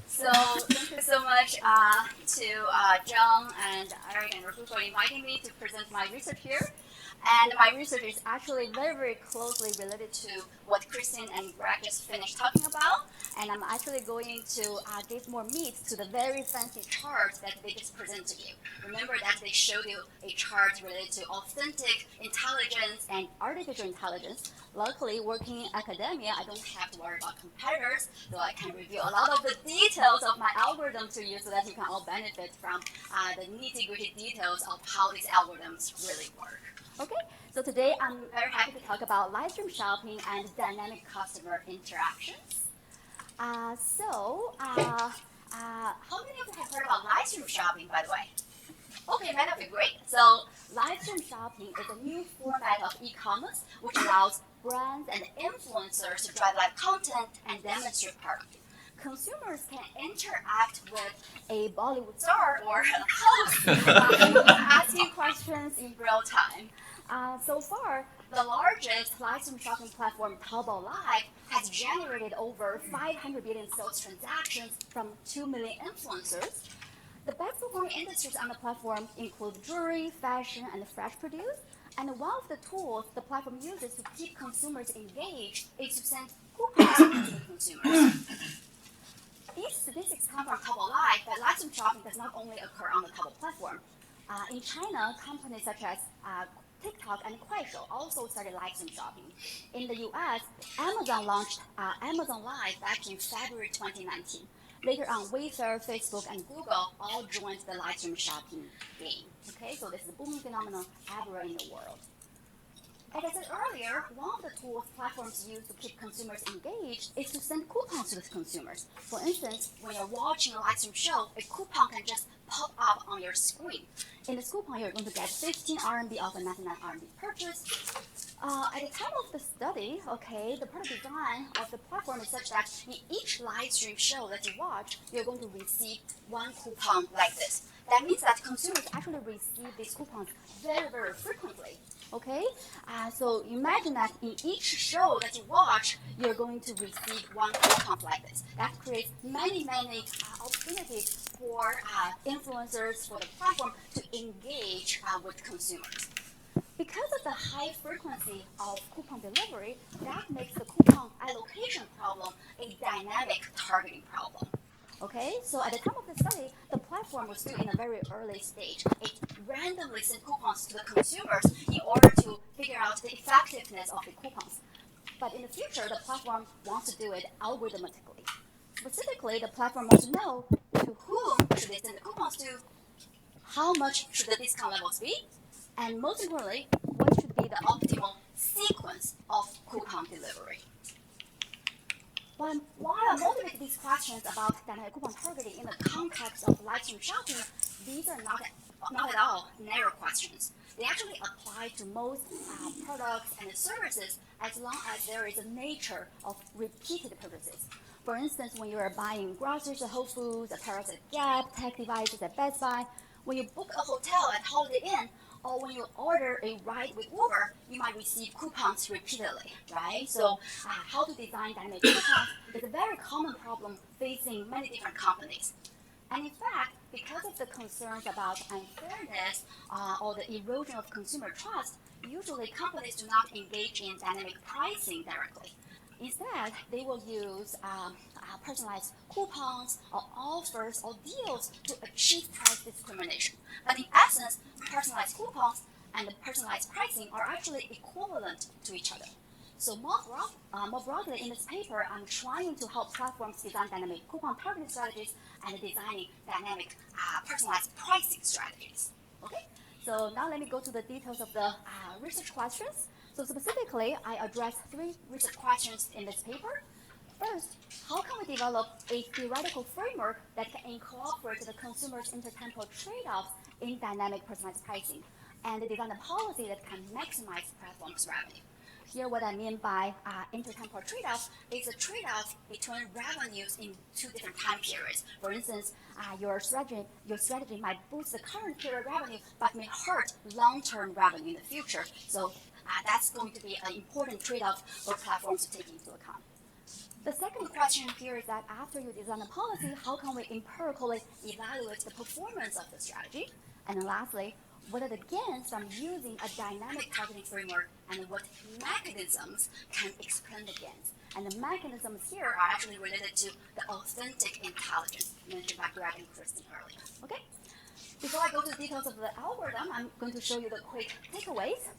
So thank you so much to John and Eric and Rufu for inviting me to present my research here. And my research is actually very, very closely related to what Christine and Greg just finished talking about. And I'm actually going to give more meat to the very fancy charts that they just presented to you. Remember that they showed you a chart related to authentic intelligence and artificial intelligence. Luckily, working in academia, I don't have to worry about competitors, so I can review a lot of the details of my algorithm to you so that you can all benefit from the nitty-gritty details of how these algorithms really work. Okay, so today I'm very happy to talk about live stream shopping and dynamic customer interactions. How many of you have heard about live stream shopping, by the way? Okay, many of you, great. So live stream shopping is a new format of e-commerce which allows brands and influencers to drive live content and demonstrate product. Consumers can interact with a Bollywood star or a host asking questions in real time. So far, the largest live stream shopping platform, Taobao Live, has generated over 500 billion sales transactions from 2 million influencers. The best performing industries on the platform include jewelry, fashion, and fresh produce. And one of the tools the platform uses to keep consumers engaged is to send coupons to the consumers. These statistics come from Taobao Live, but live stream shopping does not only occur on the Taobao platform. In China, companies such as TikTok and Kuaishou also started live stream shopping. In the US, Amazon launched Amazon Live back in February 2019. Later on, Wayfair, Facebook, and Google all joined the live stream shopping game. Okay, so this is a booming phenomenon everywhere in the world. As I said earlier, one of the tools platforms use to keep consumers engaged is to send coupons to the consumers. For instance, when you're watching a live stream show, a coupon can just pop up on your screen. In this coupon, you're going to get 15 RMB off a 99 RMB purchase. At the time of the study, okay, the product design of the platform is such that in each live stream show that you watch, you're going to receive one coupon like this. That means that consumers actually receive these coupons very, very frequently. Okay, so imagine that in each show that you watch, you're going to receive one coupon like this. That creates many, many opportunities for influencers, for the platform to engage with consumers. Because of the high frequency of coupon delivery, that makes the coupon allocation problem a dynamic targeting problem. Okay, so at the time of the study, the platform was still in a very early stage. It randomly sent coupons to the consumers in order to figure out the effectiveness of the coupons. But in the future, the platform wants to do it algorithmically. Specifically, the platform wants to know to whom should they send the coupons to, how much should the discount levels be, and most importantly, what should be the optimal sequence of coupon delivery. But while I motivate these questions about dynamic coupon targeting in the context of live stream shopping, these are not at all narrow questions. They actually apply to most products and services as long as there is a nature of repeated purchases. For instance, when you are buying groceries at Whole Foods, apparel at Gap, tech devices at Best Buy, when you book a hotel at Holiday Inn, or when you order a ride with Uber, you might receive coupons repeatedly, right? So how to design dynamic coupons is a very common problem facing many different companies. And in fact, because of the concerns about unfairness or the erosion of consumer trust, usually companies do not engage in dynamic pricing directly. Instead, they will use personalized coupons or offers or deals to achieve price discrimination. But in essence, personalized coupons and personalized pricing are actually equivalent to each other. So more broadly in this paper, I'm trying to help platforms design dynamic coupon targeting strategies and designing dynamic personalized pricing strategies. Okay, so now let me go to the details of the research questions. So specifically, I addressed 3 research questions in this paper. First, how can we develop a theoretical framework that can incorporate the consumer's intertemporal trade-offs in dynamic personalized pricing and design a policy that can maximize platform's revenue? Here, what I mean by intertemporal trade-off is a trade-off between revenues in 2 different time periods. For instance, your strategy might boost the current period revenue, but may hurt long-term revenue in the future. So that's going to be an important trade-off for platforms to take into account. The second question here is that after you design a policy, how can we empirically evaluate the performance of the strategy? And then lastly, what are the gains from using a dynamic targeting framework and what mechanisms can explain the gains? And the mechanisms here are actually related to the authentic intelligence mentioned by Greg and Kristen earlier. Okay? Before I go to the details of the algorithm, I'm going to show you the quick takeaways.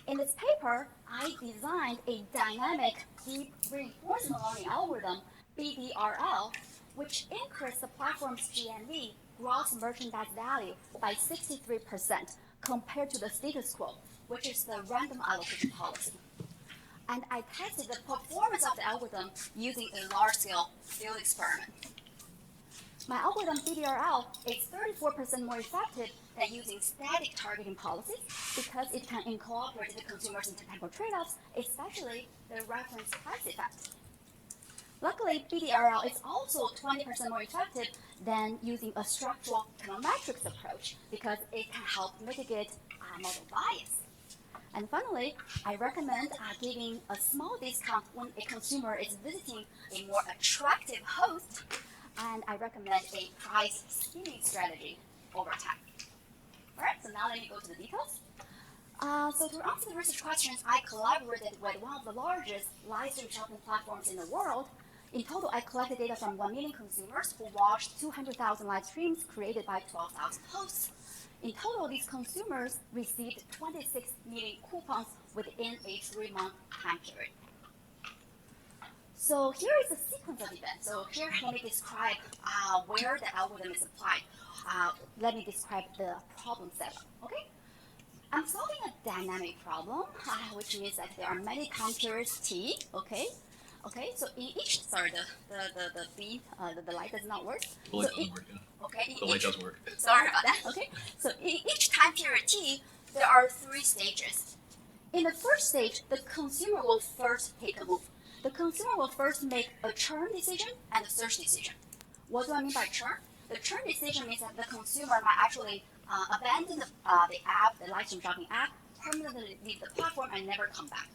In this paper, I designed a dynamic deep reinforcement learning algorithm, BDRL, which increased the platform's GMV, gross merchandise value, by 63% compared to the status quo, which is the random allocation policy. And I tested the performance of the algorithm using a large-scale field experiment. My algorithm BDRL is 34% more effective than using static targeting policies because it can incorporate the consumer's intent-temporal trade-offs, especially the reference price effect. Luckily, BDRL is also 20% more effective than using a structural econometrics approach because it can help mitigate model bias. And finally, I recommend giving a small discount when a consumer is visiting a more attractive host, and I recommend a price skimming strategy over time. All right, so now let me go to the details. So to answer the research questions, I collaborated with one of the largest live stream shopping platforms in the world. In total, I collected data from 1 million consumers who watched 200,000 live streams created by 12,000 hosts. In total, these consumers received 26 million coupons within a 3-month time period. So here is the sequence of events. So here, let me describe where the algorithm is applied. Let me describe the problem setup, okay? I'm solving a dynamic problem, which means that there are many time periods t, okay? Okay, so in each, sorry, the light does not work. The light doesn't work, yeah. Okay. The light does work. Sorry about that, okay? So in each time period t, there are 3 stages. In the first stage, the consumer will first take a move. The consumer will first make a churn decision and a search decision. What do I mean by churn? The churn decision means that the consumer might actually abandon the app, the live stream shopping app, permanently leave the platform and never come back.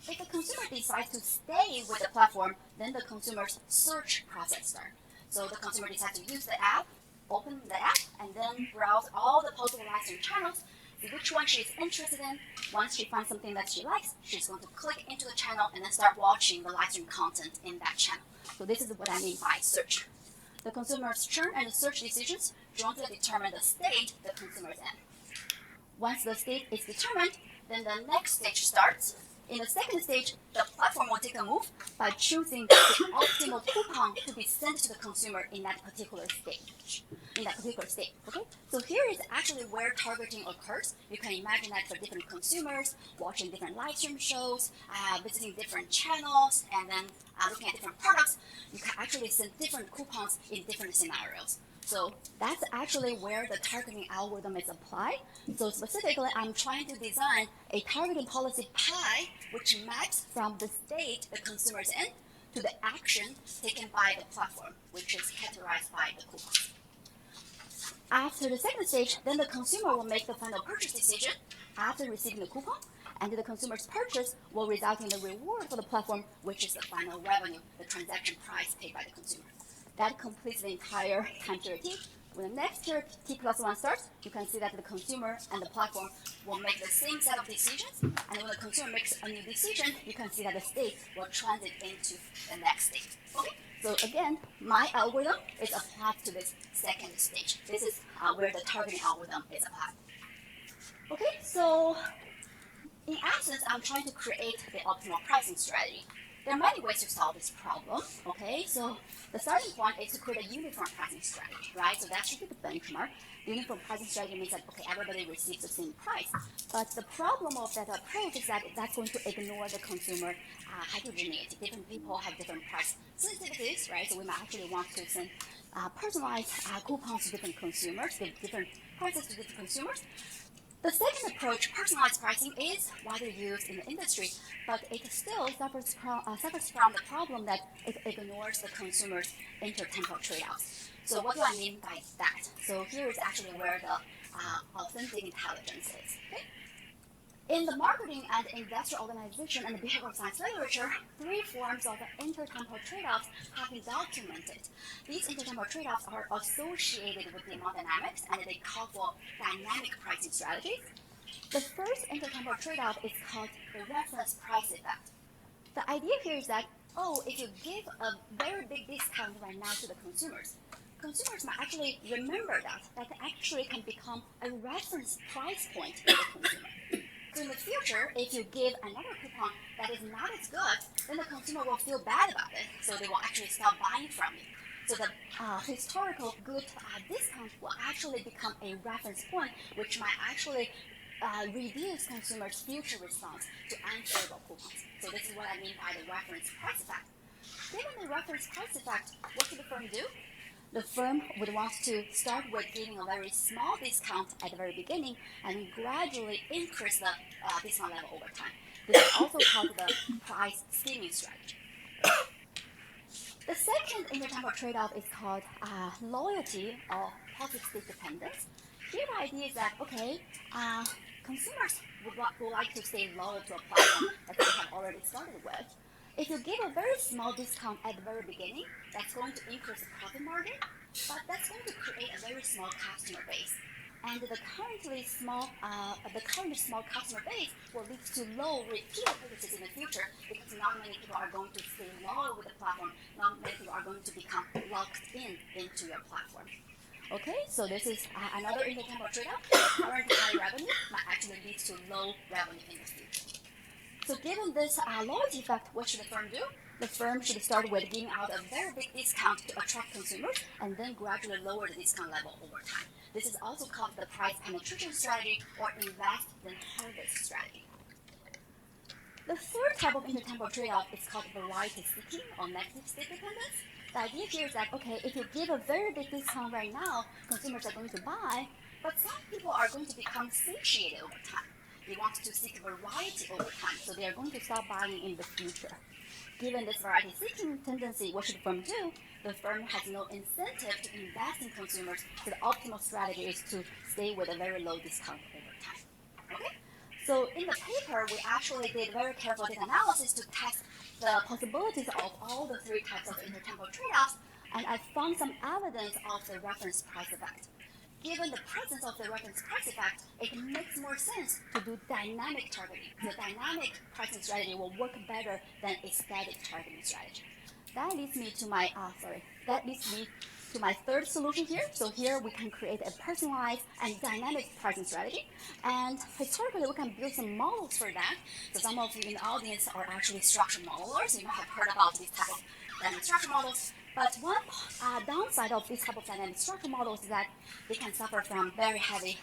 If the consumer decides to stay with the platform, then the consumer's search process starts. So the consumer decides to use the app, open the app, and then browse all the possible live stream channels, see which one she's interested in. Once she finds something that she likes, she's going to click into the channel and then start watching the live stream content in that channel. So this is what I mean by search. The consumer's churn and the search decisions jointly determine the state the consumer is in. Once the state is determined, then the next stage starts. In the second stage, the platform will take a move by choosing the optimal coupon to be sent to the consumer in that particular stage. Okay? So here is actually where targeting occurs. You can imagine that for different consumers, watching different live stream shows, visiting different channels, and then looking at different products, you can actually send different coupons in different scenarios. So that's actually where the targeting algorithm is applied. So specifically, I'm trying to design a targeting policy pie which maps from the state the consumer is in to the action taken by the platform, which is categorized by the coupon. After the second stage, then the consumer will make the final purchase decision after receiving the coupon, and the consumer's purchase will result in the reward for the platform, which is the final revenue, the transaction price paid by the consumer. That completes the entire time period t. When the next period t+1 starts, you can see that the consumer and the platform will make the same set of decisions, and when the consumer makes a new decision, you can see that the state will transit into the next state. Okay? So again, my algorithm is applied to this second stage. This is where the targeting algorithm is applied. Okay, so in essence, I'm trying to create the optimal pricing strategy. There are many ways to solve this problem, okay? So the starting point is to create a uniform pricing strategy, right? So that should be the benchmark. The uniform pricing strategy means that, okay, everybody receives the same price. But the problem of that approach is that that's going to ignore the consumer heterogeneity. Different people have different price sensitivities, right? So we might actually want to send personalized coupons to different consumers, give different prices to different consumers. The second approach, personalized pricing, is widely used in the industry, but it still suffers from the problem that it ignores the consumer's inter-temporal trade-offs. So what do I mean by that? So here is actually where the authentic intelligence is. Okay? In the marketing and industrial organization and behavioral science literature, 3 forms of intertemporal trade-offs have been documented. These intertemporal trade-offs are associated with demand dynamics, and they call for dynamic pricing strategies. The first intertemporal trade-off is called the reference price effect. The idea here is that, if you give a very big discount right now to the consumers might actually remember that actually can become a reference price point for the consumer. So in the future, if you give another coupon that is not as good, then the consumer will feel bad about it, so they will actually stop buying from you. So the historical good discount will actually become a reference point, which might actually reduce consumers' future response to unfavorable coupons. So this is what I mean by the reference price effect. Given the reference price effect, what should the firm do? The firm would want to start with giving a very small discount at the very beginning and gradually increase the discount level over time. This is also called the price skimming strategy. The second intertemporal trade-off is called loyalty or positive state dependence. Here the idea is that, consumers would like to stay loyal to a platform that they have already started with. If you give a very small discount at the very beginning, that's going to increase the profit margin, but that's going to create a very small customer base. And the current small customer base will lead to low repeat purchases in the future because not many people are going to stay loyal with the platform. Not many people are going to become locked into your platform. Okay, so this is another intertemporal trade-off. Current high revenue might actually lead to low revenue in the future. So given this loyalty effect, what should the firm do? The firm should start with giving out a very big discount to attract consumers and then gradually lower the discount level over time. This is also called the price penetration strategy or invest then harvest strategy. The third type of intertemporal trade-off is called variety seeking or negative state dependence. The idea here is that, if you give a very big discount right now, consumers are going to buy, but some people are going to become satiated over time. They want to seek variety over time, so they are going to stop buying in the future. Given this variety-seeking tendency, what should the firm do? The firm has no incentive to invest in consumers, so the optimal strategy is to stay with a very low discount over time. Okay? So in the paper, we actually did very careful data analysis to test the possibilities of all the 3 types of intertemporal trade-offs, and I found some evidence of the reference price effect. Given the presence of the reference price effect, it makes more sense to do dynamic targeting. The dynamic pricing strategy will work better than a static targeting strategy. That leads me to my third solution here. So here we can create a personalized and dynamic pricing strategy. And historically, we can build some models for that. So some of you in the audience are actually structured modelers. You might have heard about these type of dynamic structure models. But one downside of this type of dynamic structure models is that they can suffer from very heavy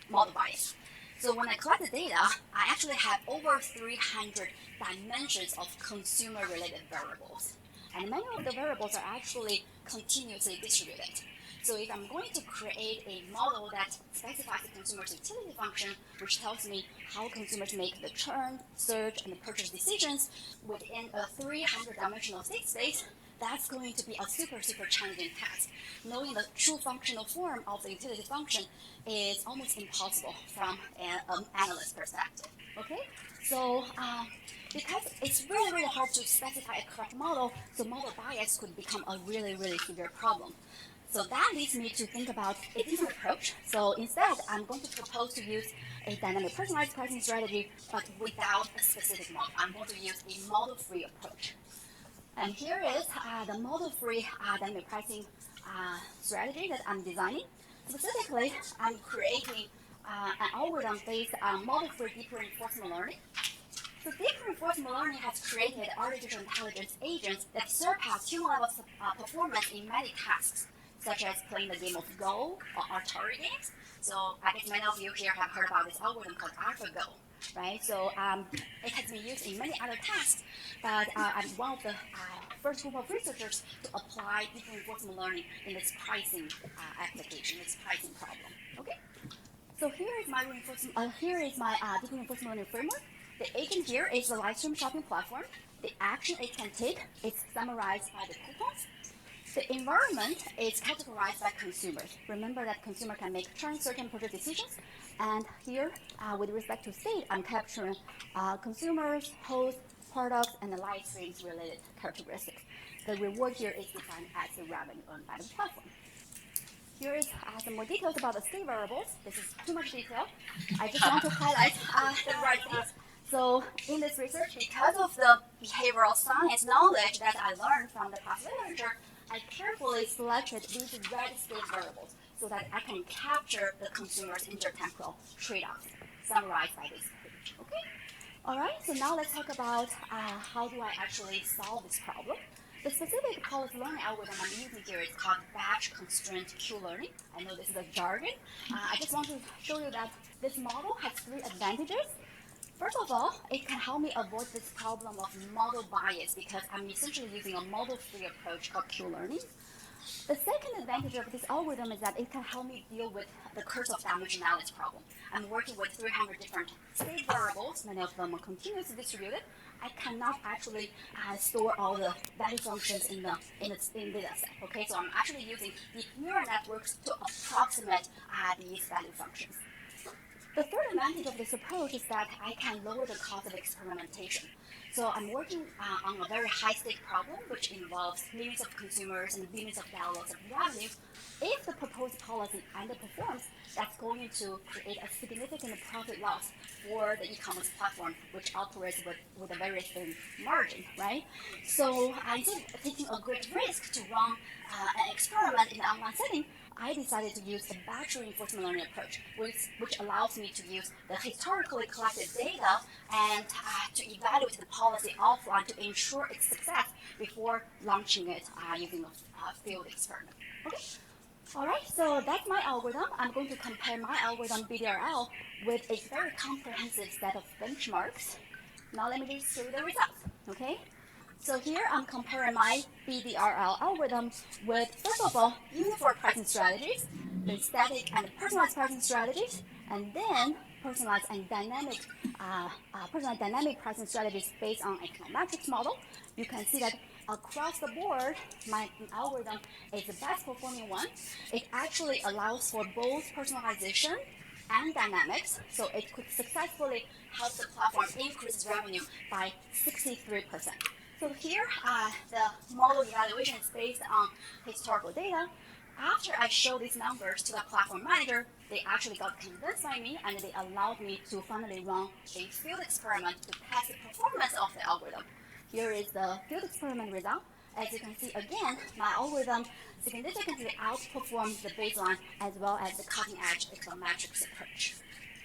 model bias. So when I collect the data, I actually have over 300 dimensions of consumer-related variables. And many of the variables are actually continuously distributed. So if I'm going to create a model that specifies the consumer's utility function, which tells me how consumers make the churn, search, and purchase decisions within a 300-dimensional state space, that's going to be a super, super challenging task. Knowing the true functional form of the utility function is almost impossible from an analyst perspective. Okay? So because it's really, really hard to specify a correct model, so model bias could become a really, really severe problem. So that leads me to think about a different approach. So instead, I'm going to propose to use a dynamic personalized pricing strategy, but without a specific model. I'm going to use a model-free approach. And here is the model-free dynamic pricing strategy that I'm designing. Specifically, I'm creating an algorithm based on model-free deep reinforcement learning. So deep reinforcement learning has created artificial intelligence agents that surpass human level performance in many tasks, such as playing the game of Go or Atari games. So I guess many of you here have heard about this algorithm called AlphaGo, right? So it has been used in many other tasks, but I'm one of the first group of researchers to apply deep reinforcement learning in this pricing application, this pricing problem. Okay. So here is my deep reinforcement learning framework. The agent here is the Livestream shopping platform. The action it can take is summarized by the coupons. The environment is categorized by consumers. Remember that consumer can make certain purchase decisions. And here, with respect to state, I'm capturing consumers, hosts, products, and the live streams related characteristics. The reward here is defined as the revenue earned by the platform. Here is some more details about the state variables. This is too much detail. I just want to highlight the right things. So in this research, because of the behavioral science knowledge that I learned from the past literature, I carefully selected these red state variables so that I can capture the consumer's intertemporal trade-offs summarized by this page. Okay? All right, so now let's talk about how do I actually solve this problem. The specific policy learning algorithm I'm using here is called batch constraint Q-learning. I know this is a jargon. I just want to show you that this model has 3 advantages. First of all, it can help me avoid this problem of model bias because I'm essentially using a model-free approach called Q-learning. The second advantage of this algorithm is that it can help me deal with the curse of dimensionality problem. I'm working with 300 different state variables, many of them are continuously distributed. I cannot actually store all the value functions in data set. Okay, so I'm actually using deep neural networks to approximate these value functions. The third advantage of this approach is that I can lower the cost of experimentation. So I'm working on a very high-stake problem, which involves millions of consumers and billions of dollars of revenue. If the proposed policy underperforms, that's going to create a significant profit loss for the e-commerce platform, which operates with a very thin margin, right? So instead of taking a great risk to run an experiment in the online setting, I decided to use the batch reinforcement learning approach, which allows me to use the historically collected data and to evaluate the policy offline to ensure its success before launching it using a field experiment. Okay. All right, so that's my algorithm. I'm going to compare my algorithm BDRL with a very comprehensive set of benchmarks. Now let me just show you the results, okay? So here I'm comparing my BDRL algorithm with, first of all, uniform pricing strategies, then static and personalized pricing strategies, and then personalized dynamic pricing strategies based on econometrics model. You can see that across the board, my algorithm is the best performing one. It actually allows for both personalization and dynamics, so it could successfully help the platform increase its revenue by 63%. So here, the model evaluation is based on historical data. After I show these numbers to the platform manager, they actually got convinced by me and they allowed me to finally run a field experiment to test the performance of the algorithm. Here is the field experiment result. As you can see, again, my algorithm significantly outperforms the baseline as well as the cutting-edge econometrics approach.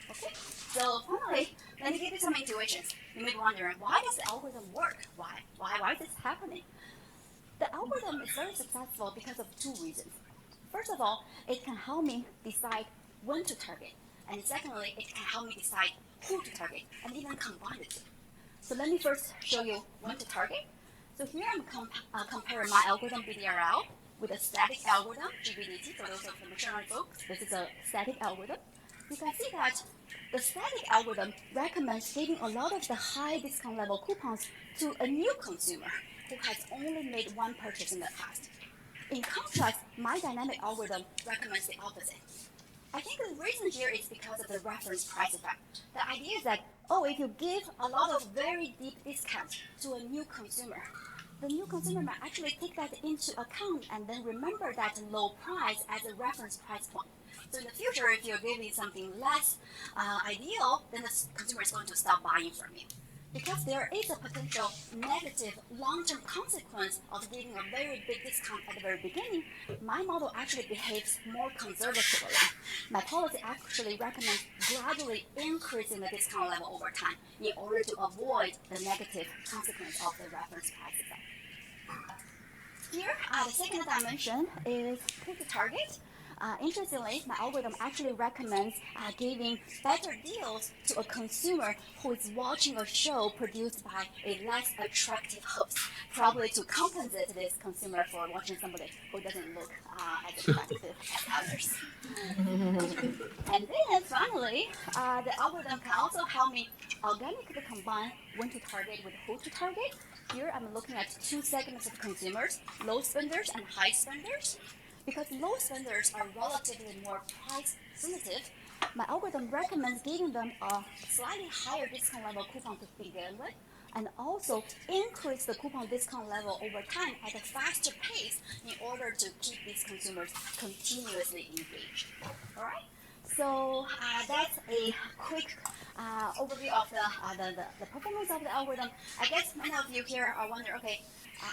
Okay, so finally, let me give you some intuitions. You may be wondering, why does the algorithm work? Why is this happening? The algorithm is very successful because of 2 reasons. First of all, it can help me decide when to target. And secondly, it can help me decide who to target and even combine the 2. So let me first show you when to target. So here I'm comparing my algorithm BDRL with a static algorithm, GBDT, for those of the machine learning folks. This is a static algorithm. You can see that the static algorithm recommends giving a lot of the high discount level coupons to a new consumer who has only made one purchase in the past. In contrast, my dynamic algorithm recommends the opposite. I think the reason here is because of the reference price effect. The idea is that, if you give a lot of very deep discounts to a new consumer, the new consumer might actually take that into account and then remember that low price as a reference price point. So in the future, if you're giving something less ideal, then the consumer is going to stop buying from you. Because there is a potential negative long-term consequence of giving a very big discount at the very beginning, my model actually behaves more conservatively. My policy actually recommends gradually increasing the discount level over time in order to avoid the negative consequence of the reference price effect. Here, the second dimension is who to target. Interestingly, my algorithm actually recommends giving better deals to a consumer who is watching a show produced by a less attractive host, probably to compensate this consumer for watching somebody who doesn't look as attractive as others. And then finally, the algorithm can also help me organically combine when to target with who to target. here I'm looking at two segments of consumers, low spenders and high spenders. Because low spenders are relatively more price sensitive, my algorithm recommends giving them a slightly higher discount level coupon to begin with, and also increase the coupon discount level over time at a faster pace in order to keep these consumers continuously engaged. All right? So that's a quick overview of the performance of the algorithm. I guess many of you here are wondering, okay,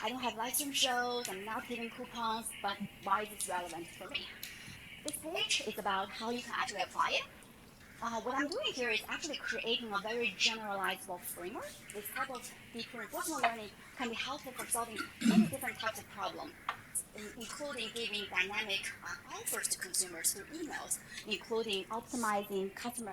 I don't have live stream shows, I'm not giving coupons, but why is this relevant for me? This page is about how you can actually apply it. What I'm doing here is actually creating a very generalizable framework. This type of deep reinforcement learning can be helpful for solving many different types of problems, including giving dynamic offers to consumers through emails, including optimizing customer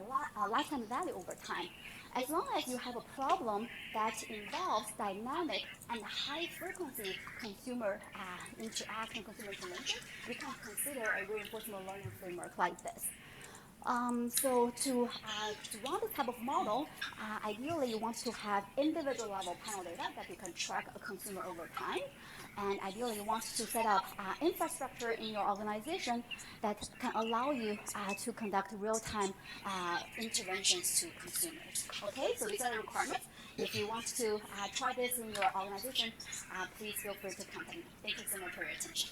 lifetime value over time. As long as you have a problem that involves dynamic and high-frequency consumer interaction, consumer information, you can consider a reinforcement learning framework like this. So to run this type of model, ideally you want to have individual level panel data that you can track a consumer over time. And ideally you want to set up infrastructure in your organization that can allow you to conduct real-time interventions to consumers. Okay, so these are the requirements. If you want to try this in your organization, please feel free to contact me. Thank you so much for your attention.